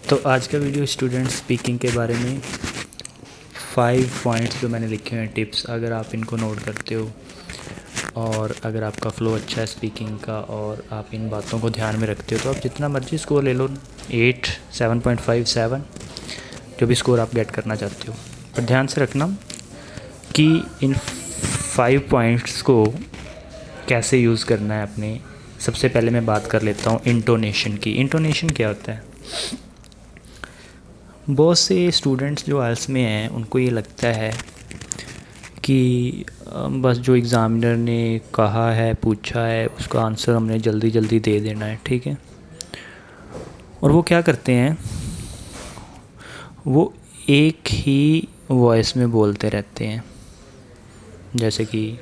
तो आज का वीडियो स्टूडेंट स्पीकिंग के बारे में 5 पॉइंट्स जो मैंने लिखे हैं टिप्स, अगर आप इनको नोट करते हो और अगर आपका फ़्लो अच्छा है स्पीकिंग का और आप इन बातों को ध्यान में रखते हो तो आप जितना मर्ज़ी स्कोर ले लो, 8, 7.5, 7, जो भी स्कोर आप गेट करना चाहते हो। पर ध्यान से रखना कि इन 5 पॉइंट्स को कैसे यूज़ करना है अपने। सबसे पहले मैं बात कर लेता हूँ इंटोनेशन की। इंटोनेशन क्या होता है? बहुत से स्टूडेंट्स जो आइल्स में हैं उनको ये लगता है कि बस जो एग्ज़ामिनर ने कहा है, पूछा है, उसका आंसर हमने जल्दी जल्दी दे देना है, ठीक है। और वो क्या करते हैं, वो एक ही वॉइस में बोलते रहते हैं, जैसे कि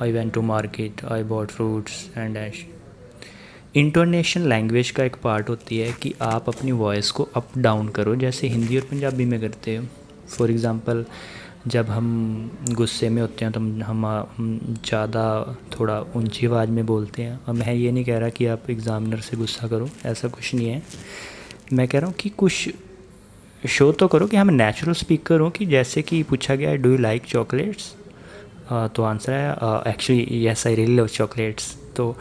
I went to market, I bought fruits and ash. Intonation language का एक पार्ट होती है कि आप अपनी वॉइस को अप डाउन करो, जैसे हिंदी और पंजाबी में करते हो। फॉर एग्ज़ाम्पल, जब हम गुस्से में होते हैं तो हम ज़्यादा थोड़ा ऊंची आवाज़ में बोलते हैं। और मैं ये नहीं कह रहा कि आप एग्ज़ामिनर से गुस्सा करो, ऐसा कुछ नहीं है। मैं कह रहा हूँ कि कुछ शो तो करो कि हम नेचुरल स्पीकर हो, कि जैसे कि पूछा गया है डू यू लाइक चॉकलेट्स, तो आंसर है actually yes I really love chocolates. तो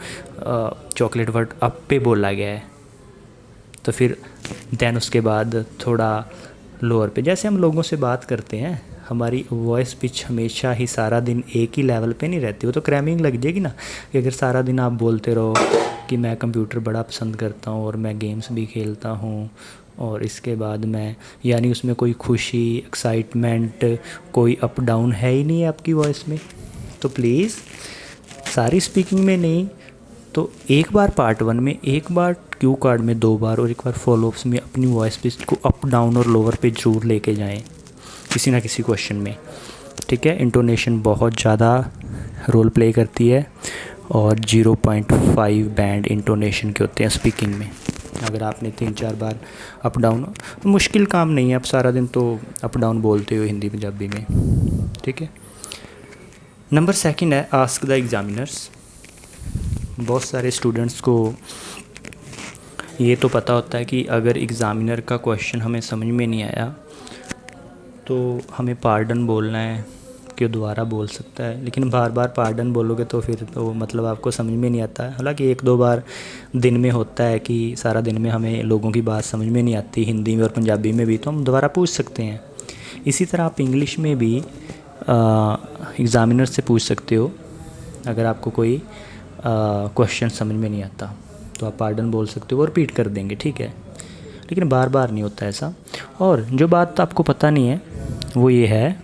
चॉकलेट वर्ड अप पे बोला गया है, तो फिर देन उसके बाद थोड़ा लोअर पे। जैसे हम लोगों से बात करते हैं, हमारी वॉइस पिच हमेशा ही सारा दिन एक ही लेवल पे नहीं रहती, वो तो क्रैमिंग लग जाएगी ना। कि अगर सारा दिन आप बोलते रहो कि मैं कंप्यूटर बड़ा पसंद करता हूँ और मैं गेम्स भी खेलता हूँ, और इसके बाद मैं, यानी उसमें कोई खुशी, एक्साइटमेंट, कोई अप डाउन है ही नहीं है आपकी वॉइस में। तो प्लीज़ सारी स्पीकिंग में नहीं तो एक बार पार्ट 1 में, एक बार क्यू कार्ड में 2 बार और एक बार फॉलोअप्स में अपनी वॉइस पिच को अप डाउन और लोअर पे ज़रूर लेके जाएं किसी ना किसी क्वेश्चन में, ठीक है। इंटोनेशन बहुत ज़्यादा रोल प्ले करती है और 0.5 बैंड इंटोनेशन के होते हैं स्पीकिंग में। अगर आपने 3-4 बार अप डाउन, तो मुश्किल काम नहीं है, आप सारा दिन तो अप डाउन बोलते हो हिंदी पंजाबी में, ठीक है। नंबर 2 है आस्क द एग्ज़ामिनर्स। बहुत सारे स्टूडेंट्स को ये तो पता होता है कि अगर एग्ज़ामिनर का क्वेश्चन हमें समझ में नहीं आया तो हमें पार्डन बोलना है कि दोबारा बोल सकता है, लेकिन बार बार पार्डन बोलोगे तो फिर तो मतलब आपको समझ में नहीं आता है। हालांकि 1-2 बार दिन में होता है कि सारा दिन में हमें लोगों की बात समझ में नहीं आती हिंदी में और पंजाबी में भी, तो हम दोबारा पूछ सकते हैं। इसी तरह आप इंग्लिश में भी एग्ज़ामिनर से पूछ सकते हो। अगर आपको कोई क्वेश्चन समझ में नहीं आता तो आप पार्डन बोल सकते हो और रिपीट कर देंगे, ठीक है। लेकिन बार बार नहीं होता ऐसा। और जो बात आपको पता नहीं है वो ये है,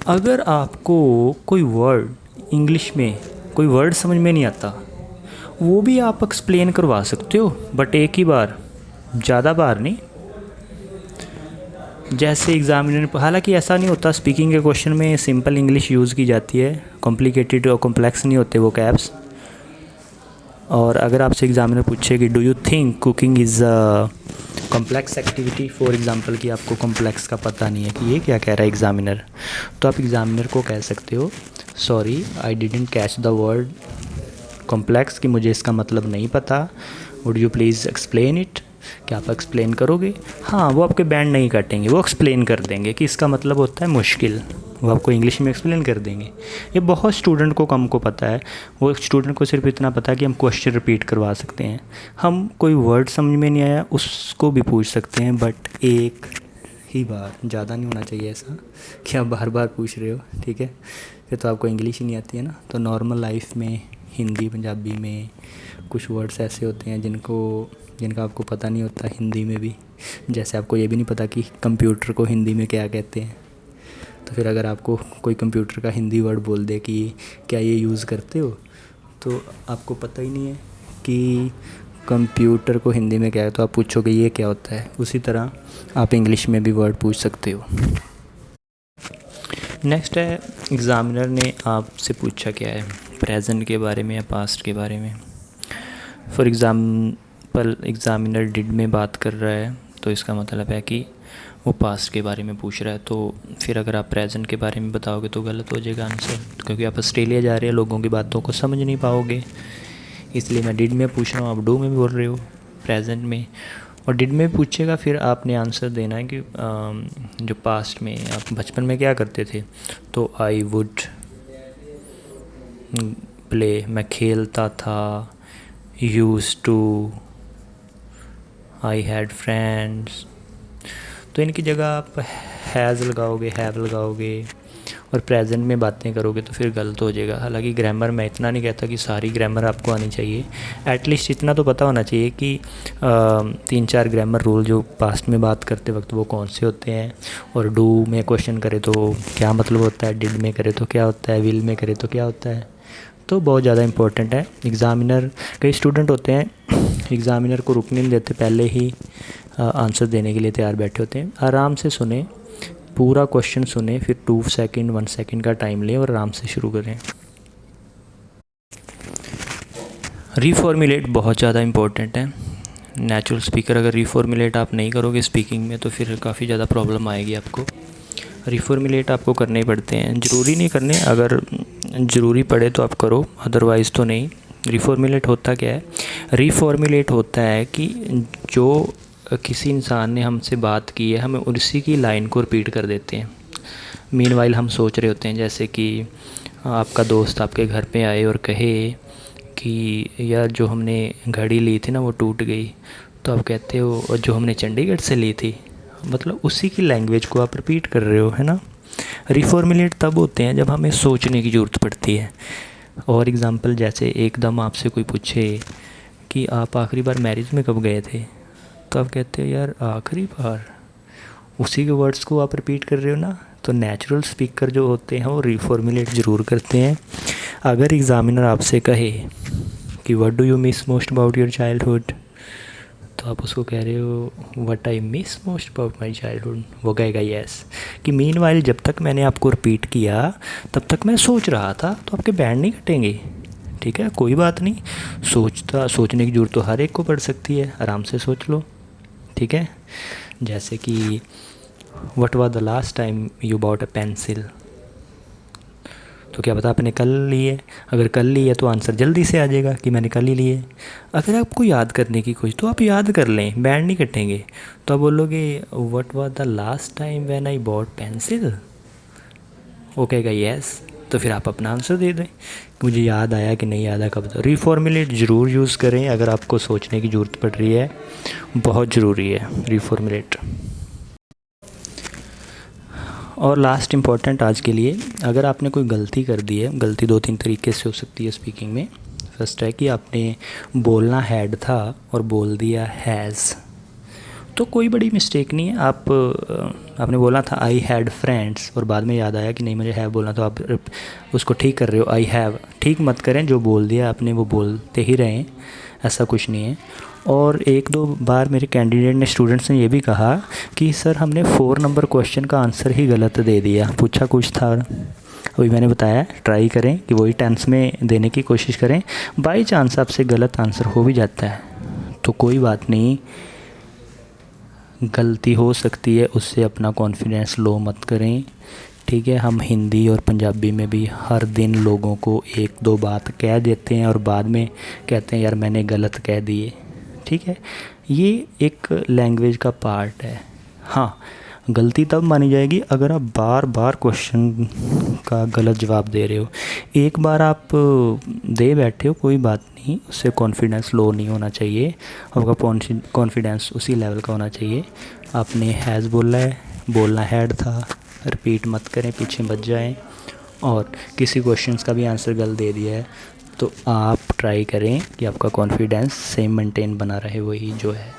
अगर आपको कोई वर्ड इंग्लिश में, कोई वर्ड समझ में नहीं आता, वो भी आप एक्सप्लेन करवा सकते हो, बट एक ही बार, ज़्यादा बार नहीं। जैसे एग्ज़ामिनर, हालांकि ऐसा नहीं होता, स्पीकिंग के क्वेश्चन में सिंपल इंग्लिश यूज़ की जाती है, कॉम्प्लिकेटेड और कॉम्प्लेक्स नहीं होते वो कैब्स। और अगर आपसे एग्ज़ामिनर पूछे कि do you think cooking is a complex activity, for example कि आपको कॉम्प्लेक्स का पता नहीं है कि ये क्या कह रहा है एग्ज़ामिनर, तो आप एग्ज़ामिनर को कह सकते हो sorry I didn't catch the word complex, कि मुझे इसका मतलब नहीं पता, would you please explain it. क्या आप एक्सप्लेन करोगे? हाँ, वो आपके बैंड नहीं काटेंगे, वो एक्सप्लेन कर देंगे कि इसका मतलब होता है मुश्किल, वो आपको इंग्लिश में एक्सप्लेन कर देंगे। ये बहुत स्टूडेंट को कम को पता है। वो स्टूडेंट को सिर्फ इतना पता है कि हम क्वेश्चन रिपीट करवा सकते हैं, हम कोई वर्ड समझ में नहीं आया उसको भी पूछ सकते हैं, बट एक ही बार, ज़्यादा नहीं होना चाहिए ऐसा कि आप बार बार पूछ रहे हो, ठीक है। फिर तो आपको इंग्लिश ही नहीं आती है ना। तो नॉर्मल लाइफ में हिंदी पंजाबी में कुछ वर्ड्स ऐसे होते हैं जिनका आपको पता नहीं होता हिंदी में भी। जैसे आपको ये भी नहीं पता कि कंप्यूटर को हिंदी में क्या कहते हैं, तो फिर अगर आपको कोई कंप्यूटर का हिंदी वर्ड बोल दे कि क्या ये यूज़ करते हो, तो आपको पता ही नहीं है कि कंप्यूटर को हिंदी में क्या है, तो आप पूछोगे ये क्या होता है। उसी तरह आप इंग्लिश में भी वर्ड पूछ सकते हो। नेक्स्ट है, एग्ज़ामिनर ने आपसे पूछा क्या है, प्रेजेंट के बारे में या पास्ट के बारे में। फॉर एग्ज़ाम्पल एग्ज़ामिनर डिड में बात कर रहा है तो इसका मतलब है कि वो पास्ट के बारे में पूछ रहा है। तो फिर अगर आप प्रेजेंट के बारे में बताओगे तो गलत हो जाएगा आंसर, क्योंकि आप ऑस्ट्रेलिया जा रहे हैं, लोगों की बातों को समझ नहीं पाओगे। इसलिए मैं डिड में पूछ रहा हूँ, आप डू में भी बोल रहे हो प्रेजेंट में। और डिड में पूछेगा फिर आपने आंसर देना है कि जो पास्ट में आप बचपन में क्या करते थे। तो आई वुड प्ले, मैं खेलता था, use to, I had friends. तो इनकी जगह आप हैज़ लगाओगे, हैव लगाओगे और प्रेजेंट में बातें करोगे तो फिर गलत हो जाएगा। हालांकि ग्रामर मैं इतना नहीं कहता कि सारी ग्रामर आपको आनी चाहिए, एटलीस्ट इतना तो पता होना चाहिए कि 3-4 ग्रामर रूल जो पास्ट में बात करते वक्त वो कौन से होते हैं। और डू में क्वेश्चन करे तो क्या मतलब होता है, डिड में करे तो क्या होता है, विल में करे तो क्या होता है। तो बहुत ज़्यादा इंपॉर्टेंट है। एग्ज़ामिनर, कई स्टूडेंट होते हैं एग्ज़ामिनर को रुकने नहीं देते, पहले ही आंसर देने के लिए तैयार बैठे होते हैं। आराम से सुने, पूरा क्वेश्चन सुने, फिर 2 सेकंड 1 सेकंड का टाइम लें और आराम से शुरू करें। रीफॉर्मुलेट बहुत ज़्यादा इंपॉर्टेंट है। नेचुरल स्पीकर अगर रीफॉर्मुलेट आप नहीं करोगे स्पीकिंग में तो फिर काफ़ी ज़्यादा प्रॉब्लम आएगी आपको। रीफॉर्मुलेट आपको करने पड़ते हैं, ज़रूरी नहीं करने, अगर ज़रूरी पड़े तो आप करो, अदरवाइज़ तो नहीं। रीफॉर्मुलेट होता क्या है? रीफॉर्मुलेट होता है कि जो किसी इंसान ने हमसे बात की है, हमें उसी की लाइन को रिपीट कर देते हैं। मीनवाइल हम सोच रहे होते हैं, जैसे कि आपका दोस्त आपके घर पे आए और कहे कि यार जो हमने घड़ी ली थी ना वो टूट गई, तो आप कहते हो जो हमने चंडीगढ़ से ली थी। मतलब उसी की लैंग्वेज को आप रिपीट कर रहे हो, है ना। रीफॉर्मुलेट तब होते हैं जब हमें सोचने की ज़रूरत पड़ती है। और एग्ज़ाम्पल, जैसे एकदम आपसे कोई पूछे कि आप आखिरी बार मैरिज में कब गए थे, तो आप कहते हो यार आखिरी बार, उसी के वर्ड्स को आप रिपीट कर रहे हो ना। तो नेचुरल स्पीकर जो होते हैं वो रीफॉर्मुलेट ज़रूर करते हैं। अगर एग्ज़ामिनर आपसे कहे कि what do you miss most about your childhood, तो आप उसको कह रहे हो what I miss most about my childhood, वो कहेगा यस। कि मीनवाइल जब तक मैंने आपको रिपीट किया तब तक मैं सोच रहा था, तो आपके बैंड नहीं कटेंगे। ठीक है, कोई बात नहीं, सोचने की ज़रूरत तो हर एक को पड़ सकती है, आराम से सोच लो। ठीक है, जैसे कि what was the last time you bought a pencil, तो क्या पता आपने कल ली है। अगर कल ली है तो आंसर जल्दी से आ जाएगा कि मैंने कल ही ली है। अगर आपको याद करने की कोशिश, तो आप याद कर लें, बैंड नहीं कटेंगे। तो आप बोलोगे what was the last time when I bought pencil, वो कहेगा यस, तो फिर आप अपना आंसर दे दें, मुझे याद आया कि नहीं याद आया कब। तो रीफॉर्मुलेट ज़रूर यूज़ करें अगर आपको सोचने की ज़रूरत पड़ रही है, बहुत ज़रूरी है रीफॉर्मुलेट। और लास्ट इम्पॉर्टेंट आज के लिए, अगर आपने कोई गलती कर दी है, गलती 2-3 तरीके से हो सकती है स्पीकिंग में। फर्स्ट है कि आपने बोलना हैड था और बोल दिया हैज़, तो कोई बड़ी मिस्टेक नहीं है। आपने बोला था आई हैड फ्रेंड्स और बाद में याद आया कि नहीं मुझे हैव बोलना, तो आप उसको ठीक कर रहे हो, आई हैव। ठीक मत करें, जो बोल दिया आपने वो बोलते ही रहें, ऐसा कुछ नहीं है। और 1-2 बार मेरे कैंडिडेट ने, स्टूडेंट्स ने ये भी कहा कि सर हमने 4 नंबर क्वेश्चन का आंसर ही गलत दे दिया, पूछा कुछ था। अभी मैंने बताया ट्राई करें कि वही टेंस में देने की कोशिश करें। बाई चांस आपसे गलत आंसर हो भी जाता है तो कोई बात नहीं, गलती हो सकती है, उससे अपना कॉन्फिडेंस लो मत करें। ठीक है, हम हिंदी और पंजाबी में भी हर दिन लोगों को 1-2 बात कह देते हैं और बाद में कहते हैं यार मैंने गलत कह दिए। ठीक है, ये एक लैंग्वेज का पार्ट है। हाँ, गलती तब मानी जाएगी अगर आप बार बार क्वेश्चन का गलत जवाब दे रहे हो। एक बार आप दे बैठे हो कोई बात नहीं, उससे कॉन्फिडेंस लो नहीं होना चाहिए, आपका कॉन्फिडेंस उसी लेवल का होना चाहिए। आपने हैज़ बोला है, बोलना हैड था, रिपीट मत करें, पीछे बच जाएं। और किसी क्वेश्चंस का भी आंसर गलत दे दिया है तो आप ट्राई करें कि आपका कॉन्फिडेंस सेम मेंटेन बना रहे, वही जो है।